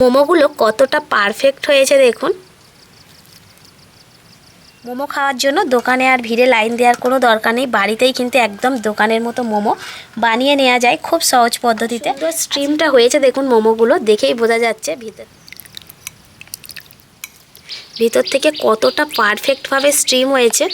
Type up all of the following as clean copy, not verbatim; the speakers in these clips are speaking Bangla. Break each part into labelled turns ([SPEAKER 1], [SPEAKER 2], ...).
[SPEAKER 1] মোমোগুলো কতটা পারফেক্ট হয়েছে দেখুন। মোমো খাওয়ার জন্য দোকানে আর ভিড়ে লাইন দেওয়ার কোনো দরকার নেই, বাড়িতেই কিন্তু একদম দোকানের মতো মোমো বানিয়ে নেওয়া যায় খুব সহজ পদ্ধতিতে। স্ট্রিমটা হয়েছে দেখুন, মোমোগুলো দেখেই বোঝা যাচ্ছে ভিতর থেকে কতটা পারফেক্টভাবে স্ট্রিম হয়েছে।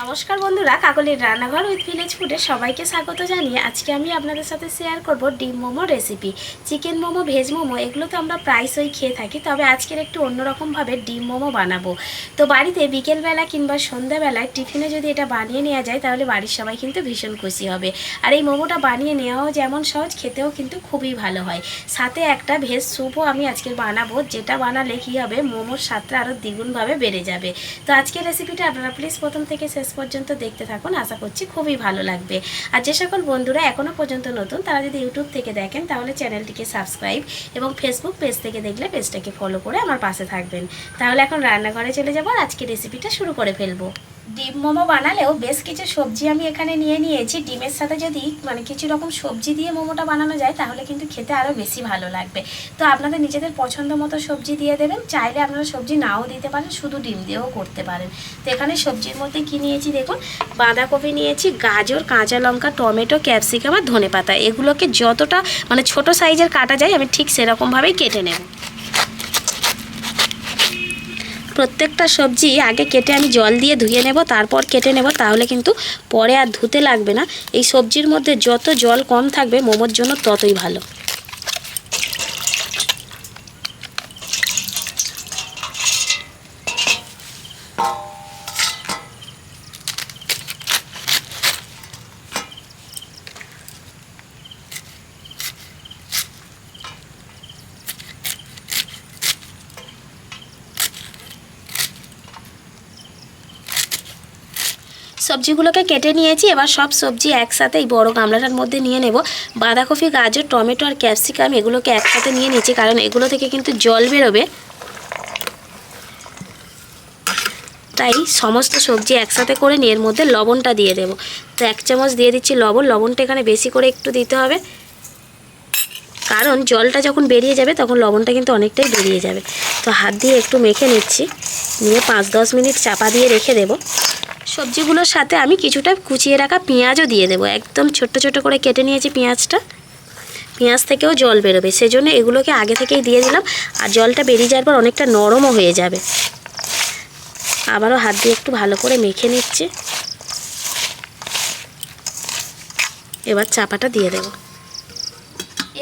[SPEAKER 1] নমস্কার বন্ধুরা, কাকলির রান্নাঘর উইথ ভিলেজ ফুডে সবাইকে স্বাগত জানিয়ে আজকে আমি আপনাদের সাথে শেয়ার করব ডিম momo recipe. Chicken momo, veg momo এগুলো তো আমরা প্রায়শই খেয়ে থাকি, তবে আজকের একটু অন্যরকমভাবে ডিম মোমো বানাবো। তো বাড়িতে বিকেলবেলা কিংবা সন্ধ্যাবেলায় টিফিনে যদি এটা বানিয়ে নেওয়া যায় তাহলে বাড়ির সবাই কিন্তু ভীষণ খুশি হবে। আর এই মোমোটা বানিয়ে নেওয়াও যেমন সহজ, খেতেও কিন্তু খুবই ভালো হয়। সাথে একটা ভেজ স্যুপও আমি আজকে বানাবো, যেটা বানালে কী হবে, মোমোর স্বাদটা আরও দ্বিগুণভাবে বেড়ে যাবে। তো আজকের রেসিপিটা আপনারা প্লিজ প্রথম থেকে শেষ পর্যন্ত দেখতে থাকুন, আশা করছি খুবই ভালো লাগবে। আর যে সকল বন্ধুরা এখনও পর্যন্ত নতুন তারা যদি ইউটিউব থেকে দেখেন তাহলে চ্যানেলটিকে সাবস্ক্রাইব এবং ফেসবুক পেজ থেকে দেখলে পেজটাকে ফলো করে আমার পাশে থাকবেন। তাহলে এখন রান্নাঘরে চলে যাবো আর আজকে রেসিপিটা শুরু করে ফেলবো। ডিম মোমো বানালেও বেশ কিছু সবজি আমি এখানে নিয়ে নিয়েছি। ডিমের সাথে যদি কিছু রকম সবজি দিয়ে মোমোটা বানানো যায় তাহলে কিন্তু খেতে আরও বেশি ভালো লাগবে। তো আপনাদের নিজেদের পছন্দ মতো সবজি দিয়ে দেবেন, চাইলে আপনারা সবজি নাও দিতে পারেন, শুধু ডিম দিয়েও করতে পারেন। তো এখানে সবজির মধ্যে কি নিয়েছি দেখুন, বাঁধাকপি নিয়েছি, গাজর, কাঁচা লঙ্কা, টমেটো, ক্যাপসিকাম আর ধনেপাতা। এগুলোকে যতটা ছোট সাইজের কাটা যায় আমি ঠিক সেরকমভাবেই কেটে নেব। প্রত্যেকটা সবজি আগে কেটে আমি জল দিয়ে ধুয়ে নেব, তারপর কেটে নেব, তাহলে কিন্তু পরে আর ধুতে লাগবে না। এই সবজির মধ্যে যত জল কম থাকবে মোমোর জন্য ততই ভালো। সবজিগুলোকে কেটে নিয়েছি, এবার সব সবজি একসাথে এই বড় গামলাটার মধ্যে নিয়ে নেব। বাঁধাকপি, গাজর, টমেটো আর ক্যাপসিকাম এগুলোকে একসাথে নিয়ে নিয়েছি, কারণ এগুলো থেকে কিন্তু জল বেরোবে, তাই সমস্ত সবজি একসাথে করে নিয়ে এর মধ্যে লবণটা দিয়ে দেব। তো 1 চামচ দিয়ে দিচ্ছি লবণ। লবণটা এখানে বেশি করে একটু দিতে হবে, কারণ জলটা যখন বেরিয়ে যাবে তখন লবণটা কিন্তু অনেকটাই বেরিয়ে যাবে। তো হাত দিয়ে একটু মেখে নিচ্ছি, নিয়ে 5-10 মিনিট চাপা দিয়ে রেখে দেব। সবজিগুলোর সাথে আমি কিছুটা কুচিয়ে রাখা পেঁয়াজও দিয়ে দেবো। একদম ছোট ছোট করে কেটে নিয়েছি পেঁয়াজটা। পেঁয়াজ থেকেও জল বেরোবে, সেজন্য এগুলোকে আগে থেকেই দিয়ে দিলাম। আর জলটা বেরিয়ে যাওয়ার পর অনেকটা নরমও হয়ে যাবে। আবারও হাত দিয়ে একটু ভালো করে মেখে নিচ্ছি। এবার চাপাটা দিয়ে দেব।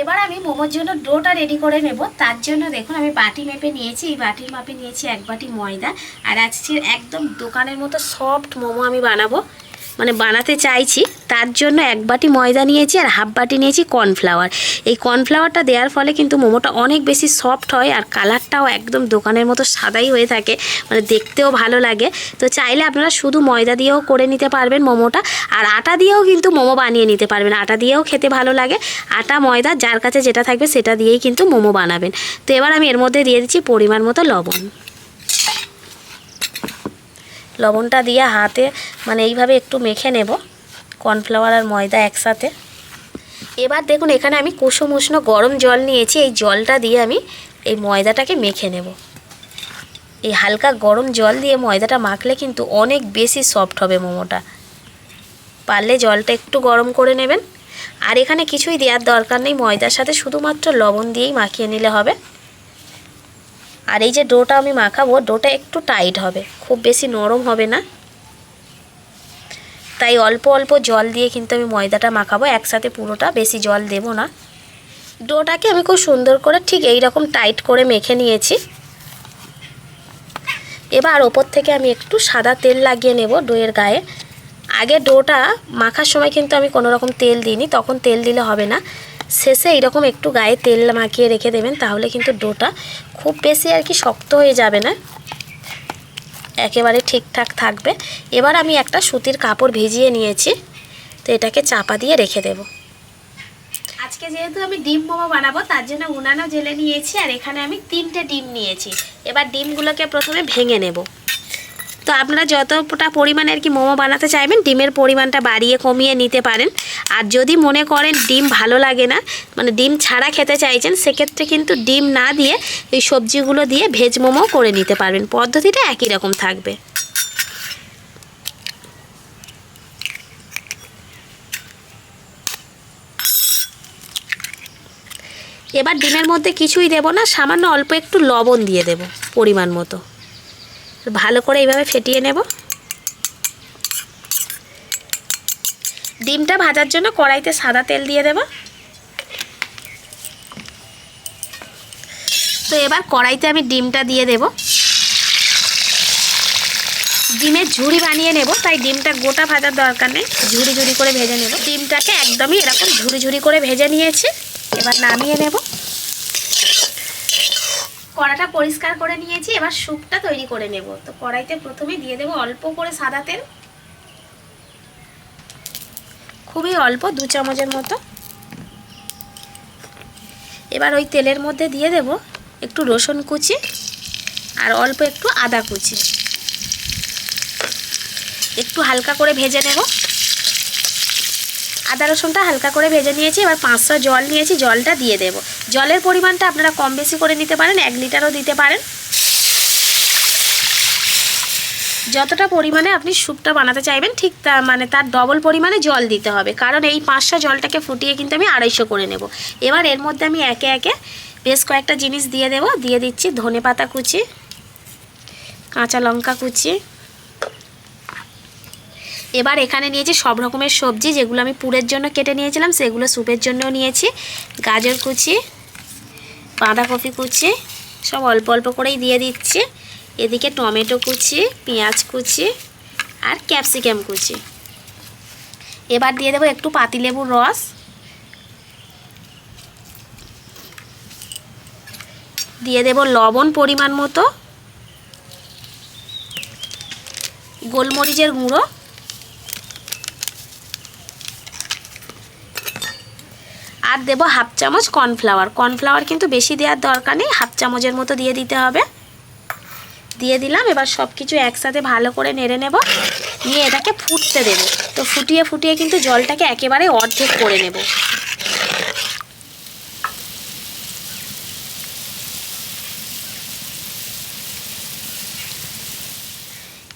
[SPEAKER 1] এবার আমি মোমোর জন্য ডোটা রেডি করে নেব। তার জন্য দেখুন আমি বাটি মেপে নিয়েছি, এই বাটির মাপে নিয়েছি 1 বাটি ময়দা। আর আজকে একদম দোকানের মতো সফট মোমো আমি বানাবো, বানাতে চাইছি। তার জন্য 1 বাটি ময়দা নিয়েছি আর হাফ বাটি নিয়েছি কর্নফ্লাওয়ার। এই কর্নফ্লাওয়ারটা দেওয়ার ফলে কিন্তু মোমোটা অনেক বেশি সফট হয়, আর কালারটাও একদম দোকানের মতো সাদাই হয়ে থাকে, দেখতেও ভালো লাগে। তো চাইলে আপনারা শুধু ময়দা দিয়েও করে নিতে পারবেন মোমোটা, আর আটা দিয়েও কিন্তু মোমো বানিয়ে নিতে পারবেন। আটা দিয়েও খেতে ভালো লাগে। আটা, ময়দা যার কাছে যেটা থাকবে সেটা দিয়েই কিন্তু মোমো বানাবেন। তো এবার আমি এর মধ্যে দিয়ে দিচ্ছি পরিমাণ মতো লবণ। লবণটা দিয়ে হাতে এইভাবে একটু মেখে নেব, কর্নফ্লাওয়ার আর ময়দা একসাথে। এবার দেখুন এখানে আমি কুসুম উষ্ণ গরম জল নিয়েছি, এই জলটা দিয়ে আমি এই ময়দাটাকে মেখে নেব। এই হালকা গরম জল দিয়ে ময়দাটা মাখলে কিন্তু অনেক বেশি সফট হবে মোমোটা। পারলে জলটা একটু গরম করে নেবেন। আর এখানে কিছুই দেওয়ার দরকার নেই, ময়দার সাথে শুধুমাত্র লবণ দিয়েই মাখিয়ে নিলে হবে। আর এই যে ডোটা আমি মাখাবো, ডোটা একটু টাইট হবে, খুব বেশি নরম হবে না। তাই অল্প অল্প জল দিয়ে কিন্তু আমি ময়দাটা মাখাবো, একসাথে পুরোটা, বেশি জল দেব না। ডোটাকে আমি খুব সুন্দর করে ঠিক এই রকম টাইট করে মেখে নিয়েছি। এবার ওপর থেকে আমি একটু সাদা তেল লাগিয়ে নেব ডোয়ের গায়ে। আগে ডোটা মাখার সময় কিন্তু আমি কোনো রকম তেল দিইনি, তখন তেল দিলে হবে না। শেষে এইরকম একটু গায়ে তেল মাখিয়ে রেখে দেবেন, তাহলে কিন্তু ডোটা খুব বেশি শক্ত হয়ে যাবে না, একেবারে ঠিকঠাক থাকবে। এবার আমি একটা সুতির কাপড় ভিজিয়ে নিয়েছি, তো এটাকে চাপা দিয়ে রেখে দেব। আজকে যেহেতু আমি ডিম মোমো বানাবো তার জন্য উনানও জেলে নিয়েছি, আর এখানে আমি 3টে ডিম নিয়েছি। এবার ডিমগুলোকে প্রথমে ভেঙে নেব। তো আপনারা যতটা পরিমাণে আর কি মোমো বানাতে চাইবেন ডিমের পরিমাণটা বাড়িয়ে কমিয়ে নিতে পারেন। আর যদি মনে করেন ডিম ভালো লাগে না, মানে ডিম ছাড়া খেতে চাইছেন, সেক্ষেত্রে কিন্তু ডিম না দিয়ে এই সবজিগুলো দিয়ে ভেজ মোমো করে নিতে পারবেন। পদ্ধতিটা একই রকম থাকবে। এবার ডিমের মধ্যে কিছুই দেব না, সামান্য অল্প একটু লবণ দিয়ে দেব পরিমাণ মতো। ভালো করে এইভাবে ফেটিয়ে নেব। ডিমটা ভাজার জন্য কড়াইতে সাদা তেল দিয়ে দেব। তো এবার কড়াইতে আমি ডিমটা দিয়ে দেব। ডিমের ঝুড়ি বানিয়ে নেব, তাই ডিমটা গোটা ভাজার দরকার নেই, ঝুড়ি ঝুড়ি করে ভেজে নেব। ডিমটাকে একদমই এরকম ঝুড়ি ঝুড়ি করে ভেজে নিয়েছি। এবার নামিয়ে নেব। কড়াটা পরিষ্কার করে নিয়েছি, এবার স্যুপটা তৈরি করে নেব। তো কড়াইতে প্রথমে দিয়ে দেব অল্প করে সাদা তেল, খুবই অল্প, 2 চামচের মতো। এবার ওই তেলের মধ্যে দিয়ে দেব একটু রসুন কুচি আর অল্প একটু আদা কুচি। একটু হালকা করে ভেজে নেব। আদা রসুনটা হালকা করে ভেজে নিয়েছি। এবার 500 জল নিয়েছি, জলটা দিয়ে দেব। জলের পরিমাণটা আপনারা কম বেশি করে নিতে পারেন, 1 লিটারও দিতে পারেন। যতটা পরিমাণে আপনি স্যুপটা বানাতে চাইবেন ঠিক তার ডবল পরিমাণে জল দিতে হবে, কারণ এই 500 জলটাকে ফুটিয়ে কিন্তু আমি 250 করে নেব। এবার এর মধ্যে আমি একে একে বেশ কয়েকটা জিনিস দিয়ে দেব। দিয়ে দিচ্ছি ধনেপাতা কুচি, কাঁচা লঙ্কা কুচি। এবার এখানে নিয়েছি সব রকমের সবজি, যেগুলো আমি পুরের জন্য কেটে নিয়েছিলাম সেগুলো স্যুপের জন্যও নিয়েছি। গাজর কুচি, বাঁধাকপি কুচি, সব অল্প অল্প করেই দিয়ে দিচ্ছি। এদিকে টমেটো কুচি, পেঁয়াজ কুচি আর ক্যাপসিকাম কুচি। এবার দিয়ে দেবো একটু পাতিলেবুর রস, দিয়ে দেব লবণ পরিমাণ মতো, গোলমরিচের গুঁড়ো, আর দেব 1/2 চামচ কর্নফ্লাওয়ার। কর্নফ্লাওয়ার কিন্তু বেশি দেওয়ার দরকার নেই, 1/2 চামচের মতো দিয়ে দিতে হবে। দিয়ে দিলাম। এবার সব কিছু একসাথে ভালো করে নেড়ে নেব, নিয়ে এটাকে ফুটতে দেব। তো ফুটিয়ে ফুটিয়ে কিন্তু জলটাকে একেবারে অর্ধেক করে নেব।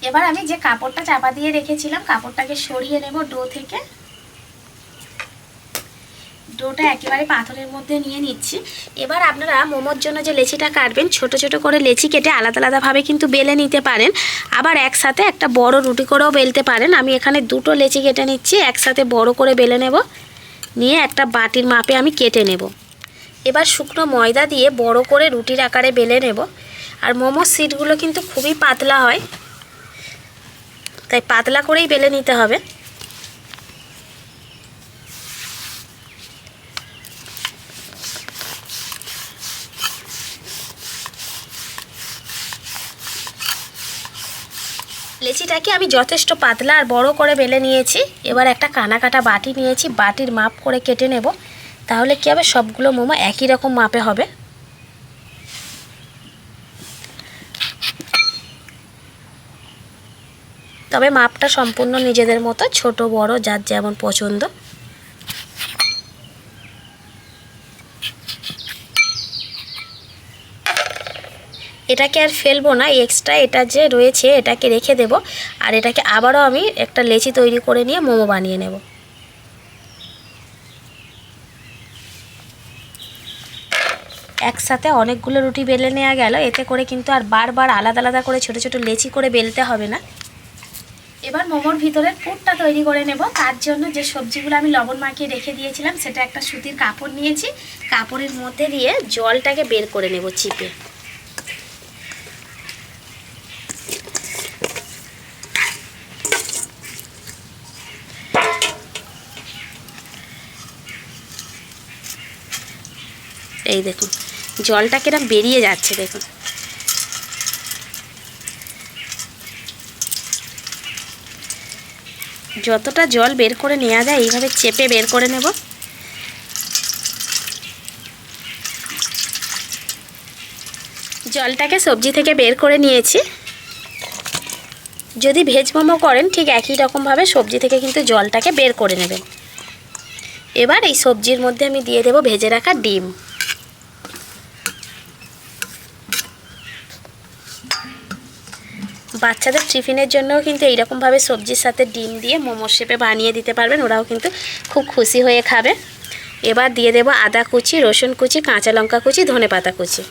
[SPEAKER 1] এবার আমি যে কাপড়টা চাপা দিয়ে রেখেছিলাম কাপড়টাকে সরিয়ে নেব ডো থেকে। ডোটা একেবারে পাথরের মধ্যে নিয়ে নিচ্ছি। এবার আপনারা মোমোর জন্য যে লেচিটা কাটবেন, ছোট ছোট করে লেচি কেটে আলাদা আলাদাভাবে কিন্তু বেলে নিতে পারেন, আবার একসাথে একটা বড় রুটি করেও বেলতে পারেন। আমি এখানে 2টো লেচি কেটে নিচ্ছি, একসাথে বড় করে বেলে নেব, নিয়ে একটা বাটির মাপে আমি কেটে নেব। এবার শুকনো ময়দা দিয়ে বড় করে রুটির আকারে বেলে নেব। আর মোমোর সিটগুলো কিন্তু খুবই পাতলা হয়, তাই পাতলা করেই বেলে নিতে হবে। লেচিটাকে আমি যথেষ্ট পাতলা আর বড় করে বেলে নিয়েছি। এবার একটা কানা কাটা বাটি নিয়েছি, বাটির মাপ করে কেটে নেব। তাহলে কী হবে, সবগুলো মোমো একই রকম মাপে হবে। তবে মাপটা সম্পূর্ণ নিজেদের মতো, ছোট বড় যার যেমন পছন্দ। এটাকে আর ফেলবো না, এক্সট্রা এটা যে রয়েছে এটাকে রেখে দেব। আর এটাকে আবারও আমি একটা লেচি তৈরি করে নিয়ে মোমো বানিয়ে নেব। একসাথে অনেকগুলো রুটি বেলে নেওয়া গেল, এতে করে কিন্তু আর বারবার আলাদা আলাদা করে ছোট ছোট লেচি করে বেলতে হবে না। এবার মোমোর ভিতরের পুরটা তৈরি করে নেব। তার জন্য যে সবজিগুলো আমি লবণ মাখিয়ে রেখে দিয়েছিলাম সেটা একটা সুতির কাপড় নিয়েছি, কাপড়ের মধ্যে দিয়ে জলটাকে বের করে নেব চিপে। এই দেখুন জলটা কিরকম বেরিয়ে যাচ্ছে, দেখুন। যতটা জল বের করে নেওয়া যায় এইভাবে চেপে বের করে নেব। জলটাকে সবজি থেকে বের করে নিয়েছি। যদি ভেজ মোমো করেন ঠিক একই রকমভাবে সবজি থেকে কিন্তু জলটাকে বের করে নেবেন। এবার এই সবজির মধ্যে আমি দিয়ে দেব ভেজে রাখা ডিম। বাচ্চাদের টিফিনের জন্যও কিন্তু এইরকমভাবে সবজির সাথে ডিম দিয়ে মোমোর শেপে বানিয়ে দিতে পারবেন, ওরাও কিন্তু খুব খুশি হয়ে খাবে। এবার দিয়ে দেব আদা কুচি, রসুন কুচি, কাঁচা লঙ্কা কুচি, ধনেপাতা কুচি।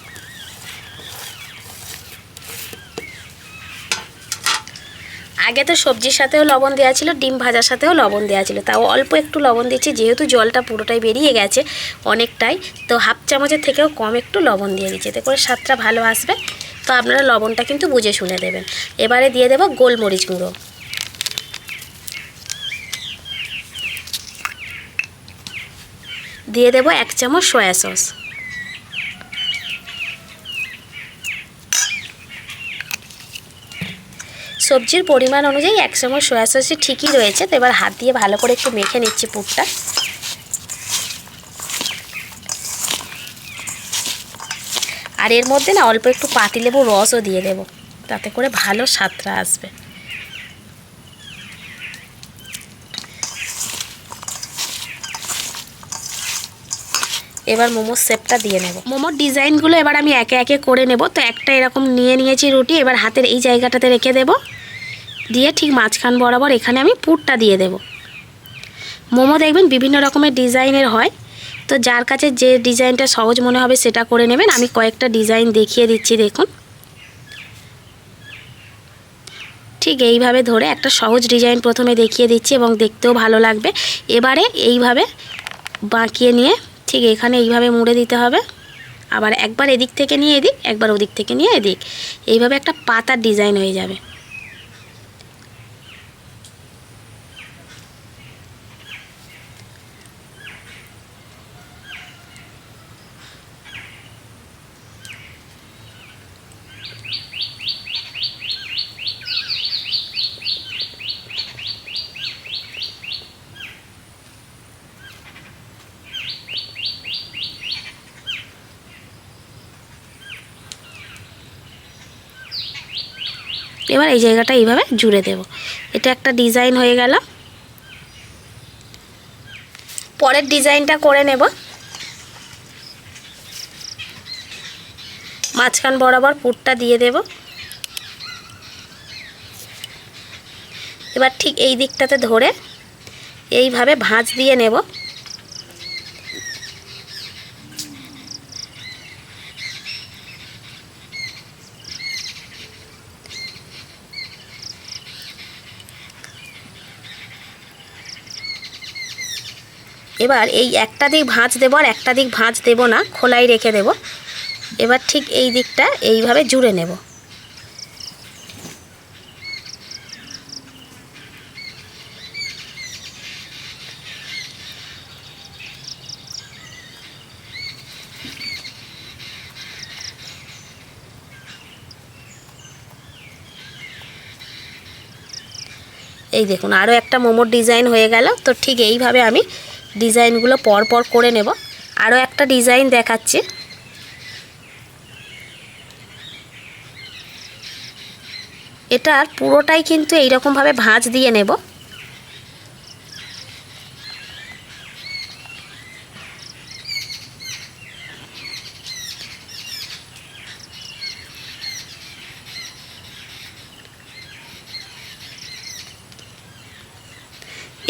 [SPEAKER 1] আগে তো সবজির সাথেও লবণ দেওয়া ছিল, ডিম ভাজার সাথেও লবণ দেওয়া ছিল, তাও অল্প একটু লবণ দিচ্ছি, যেহেতু জলটা পুরোটাই বেরিয়ে গেছে অনেকটাই, তো হাফ চামচের থেকেও কম একটু লবণ দিয়ে দিচ্ছি, এতে করে স্বাদটা ভালো আসবে। তো আপনারা লবণটা কিন্তু বুঝে শুনে দেবেন। এবারে দিয়ে দেব গোলমরিচ গুঁড়ো, দিয়ে দেব 1 চামচ সয়া সস, সবজির পরিমাণ অনুযায়ী 1 চামচ সয়া সসই ঠিকই রয়েছে। তো এবার হাত দিয়ে ভালো করে একটু মেখে নিচ্ছি পুরটা। আর এর মধ্যে না অল্প একটু পাতিলেবুর রসও দিয়ে দেব, তাতে করে ভালো স্বাদটা আসবে। এবার মোমোর শেপটা দিয়ে নেব। মোমোর ডিজাইনগুলো এবার আমি একে একে করে নেব। তো একটা এরকম নিয়ে নিয়েছি রুটি, এবার হাতের এই জায়গাটাতে রেখে দেব, দিয়ে ঠিক মাঝখান বরাবর এখানে আমি পুরটা দিয়ে দেব। মোমো দেখবেন বিভিন্ন রকমের ডিজাইনের হয়, তো যার কাছে যে ডিজাইনটা সহজ মনে হবে সেটা করে নেবেন। আমি কয়েকটা ডিজাইন দেখিয়ে দিচ্ছি, দেখুন। ঠিক এইভাবে ধরে একটা সহজ ডিজাইন প্রথমে দেখিয়ে দিচ্ছি এবং দেখতেও ভালো লাগবে। এবারে এইভাবে বাঁকিয়ে নিয়ে ঠিক এখানে এইভাবে মুড়ে দিতে হবে। আবার একবার এদিক থেকে নিয়ে এদিক, একবার ওদিক থেকে নিয়ে এদিক, এইভাবে একটা পাতার ডিজাইন হয়ে যাবে। এবার এই জায়গাটা এইভাবে জুড়ে দেব। এটা একটা ডিজাইন হয়ে গেল। পরের ডিজাইনটা করে নেব। মাঝখান বরাবর পুরটা দিয়ে দেব। এবার ঠিক এই দিকটাতে ধরে এইভাবে ভাঁজ দিয়ে নেব। এবার এই একটা দিক ভাঁজ দেব আর একটা দিক ভাঁজ দেব না, খোলাই রেখে দেব। এবার ঠিক এই দিকটা এইভাবে জুড়ে নেব। এই দেখুন আরও একটা মোমোর ডিজাইন হয়ে গেল। তো ঠিক এইভাবে আমি ডিজাইনগুলো পর পর করে নেব। আরও একটা ডিজাইন দেখাচ্ছি। এটার পুরোটাই কিন্তু এইরকমভাবে ভাঁজ দিয়ে নেব।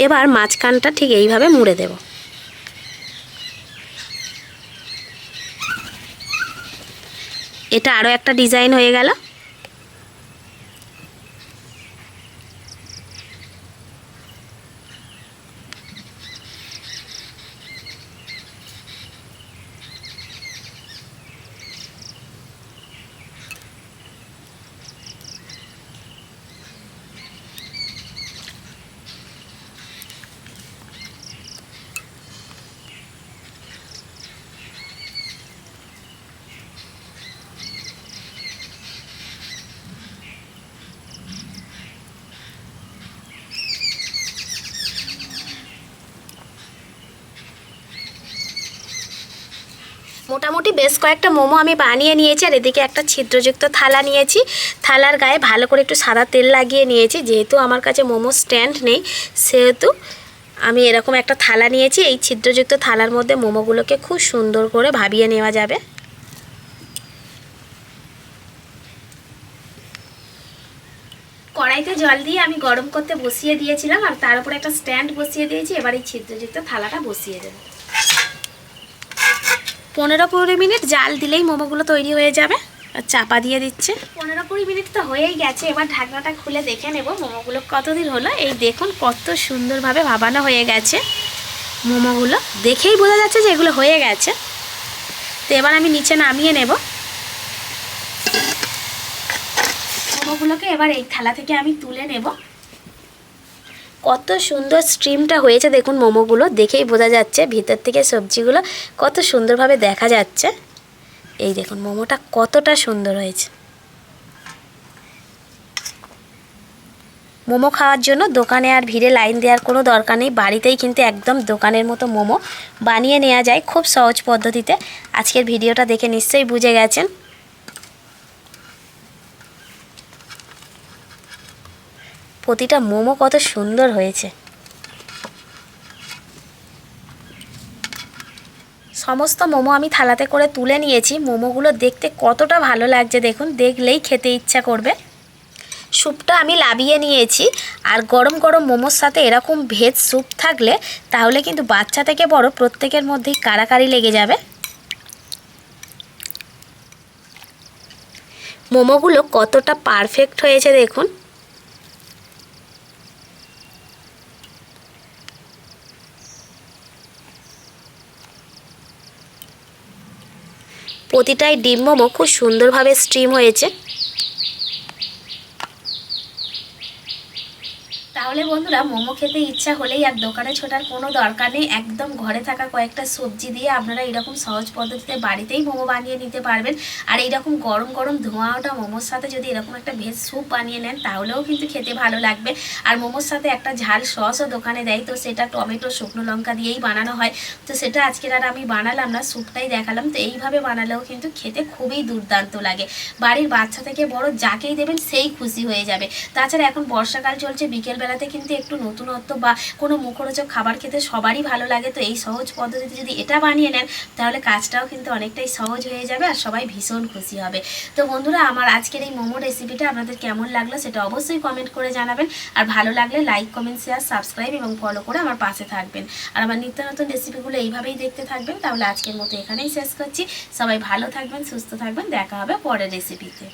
[SPEAKER 1] এবার মাঝখানটা ঠিক এইভাবে মুড়ে দেব। এটা আরও একটা ডিজাইন হয়ে গেল। মোটামুটি বেশ কয়েকটা মোমো আমি বানিয়ে নিয়েছি। আর এদিকে একটা ছিদ্রযুক্ত থালা নিয়েছি, থালার গায়ে ভালো করে একটু সাদা তেল লাগিয়ে নিয়েছি। যেহেতু আমার কাছে মোমো স্ট্যান্ড নেই সেহেতু আমি এরকম একটা থালা নিয়েছি। এই ছিদ্রযুক্ত থালার মধ্যে মোমোগুলোকে খুব সুন্দর করে ভাবিয়ে নেওয়া যাবে। কড়াইতে জল দিয়ে আমি গরম করতে বসিয়ে দিয়েছিলাম, আর তার উপরে একটা স্ট্যান্ড বসিয়ে দিয়েছি। এবার এই ছিদ্রযুক্ত থালাটা বসিয়ে দেব। 15-20 মিনিট জাল দিলেই মোমোগুলো তৈরি হয়ে যাবে। আর চাপা দিয়ে দিচ্ছে। 15-20 মিনিট তো হয়েই গেছে। এবার ঢাকনাটা খুলে দেখে নেব মোমোগুলো কতদিন হলো। এই দেখুন কত সুন্দরভাবে ভাবানো হয়ে গেছে মোমোগুলো, দেখেই বোঝা যাচ্ছে যে এগুলো হয়ে গেছে। তো এবার আমি নিচে নামিয়ে নেব মোমোগুলোকে। এবার এই থালা থেকে আমি তুলে নেব। কত সুন্দর স্ট্রিমটা হয়েছে দেখুন মোমোগুলো, দেখেই বোঝা যাচ্ছে ভিতর থেকে সবজিগুলো কত সুন্দরভাবে দেখা যাচ্ছে। এই দেখুন মোমোটা কতটা সুন্দর হয়েছে। মোমো খাওয়ার জন্য দোকানে আর ভিড়ে লাইন দেওয়ার কোনো দরকার নেই, বাড়িতেই কিন্তু একদম দোকানের মতো মোমো বানিয়ে নেওয়া যায় খুব সহজ পদ্ধতিতে। আজকের ভিডিওটা দেখে নিশ্চয়ই বুঝে গেছেন। প্রতিটা মোমো কত সুন্দর হয়েছে। সমস্ত মোমো আমি থালাতে করে তুলে নিয়েছি। মোমোগুলো দেখতে কতটা ভালো লাগছে দেখুন, দেখলেই খেতে ইচ্ছা করবে। স্যুপটা আমি লাবিয়ে নিয়েছি। আর গরম গরম মোমোর সাথে এরকম ভেজ স্যুপ থাকলে তাহলে কিন্তু বাচ্চা থেকে বড় প্রত্যেকের মধ্যেই কাড়াকাড়ি লেগে যাবে। মোমোগুলো কতটা পারফেক্ট হয়েছে দেখুন। প্রতিটাই ডিম মোমো খুব সুন্দরভাবে স্টিম হয়েছে। তাহলে বন্ধুরা মোমো খেতে ইচ্ছা হলেই আর দোকানে ছোটার কোনো দরকার নেই। একদম ঘরে থাকা কয়েকটা সবজি দিয়ে আপনারা এরকম সহজ পদ্ধতিতে বাড়িতেই মোমো বানিয়ে নিতে পারবেন। আর এইরকম গরম গরম ধোঁয়া ওঠা মোমোর সাথে যদি এরকম একটা ভেজ স্যুপ বানিয়ে নেন তাহলেও কিন্তু খেতে ভালো লাগবে। আর মোমোর সাথে একটা ঝাল সসও দোকানে দেয়, তো সেটা টমেটো শুকনো লঙ্কা দিয়েই বানানো হয়। তো সেটা আজকের আর আমি বানালাম না, স্যুপটাই দেখালাম। তো এইভাবে বানালেও কিন্তু খেতে খুবই দুর্দান্ত লাগে। বাড়ির বাচ্চা থেকে বড় যাকেই দেবেন সেই খুশি হয়ে যাবে। তাছাড়া এখন বর্ষাকাল চলছে, বিকেলবেলাতে কিন্তু একটু নতুনত্ব বা কোনো মুখরোচক খাবার খেতে সবারই ভালো লাগে। তো এই সহজ পদ্ধতিতে যদি এটা বানিয়ে নেন তাহলে কাজটাও কিন্তু অনেকটাই সহজ হয়ে যাবে আর সবাই ভীষণ খুশি হবে। তো বন্ধুরা আমার আজকের এই মোমো রেসিপিটা আপনাদের কেমন লাগলো সেটা অবশ্যই কমেন্ট করে জানাবেন। আর ভালো লাগলে লাইক, কমেন্ট, শেয়ার, সাবস্ক্রাইব এবং ফলো করে আমার পাশে থাকবেন। আর আমার নিত্য নতুন রেসিপিগুলো এইভাবেই দেখতে থাকবেন। তাহলে আজকের মতো এখানেই শেষ করছি। সবাই ভালো থাকবেন, সুস্থ থাকবেন, দেখা হবে পরের রেসিপিতে।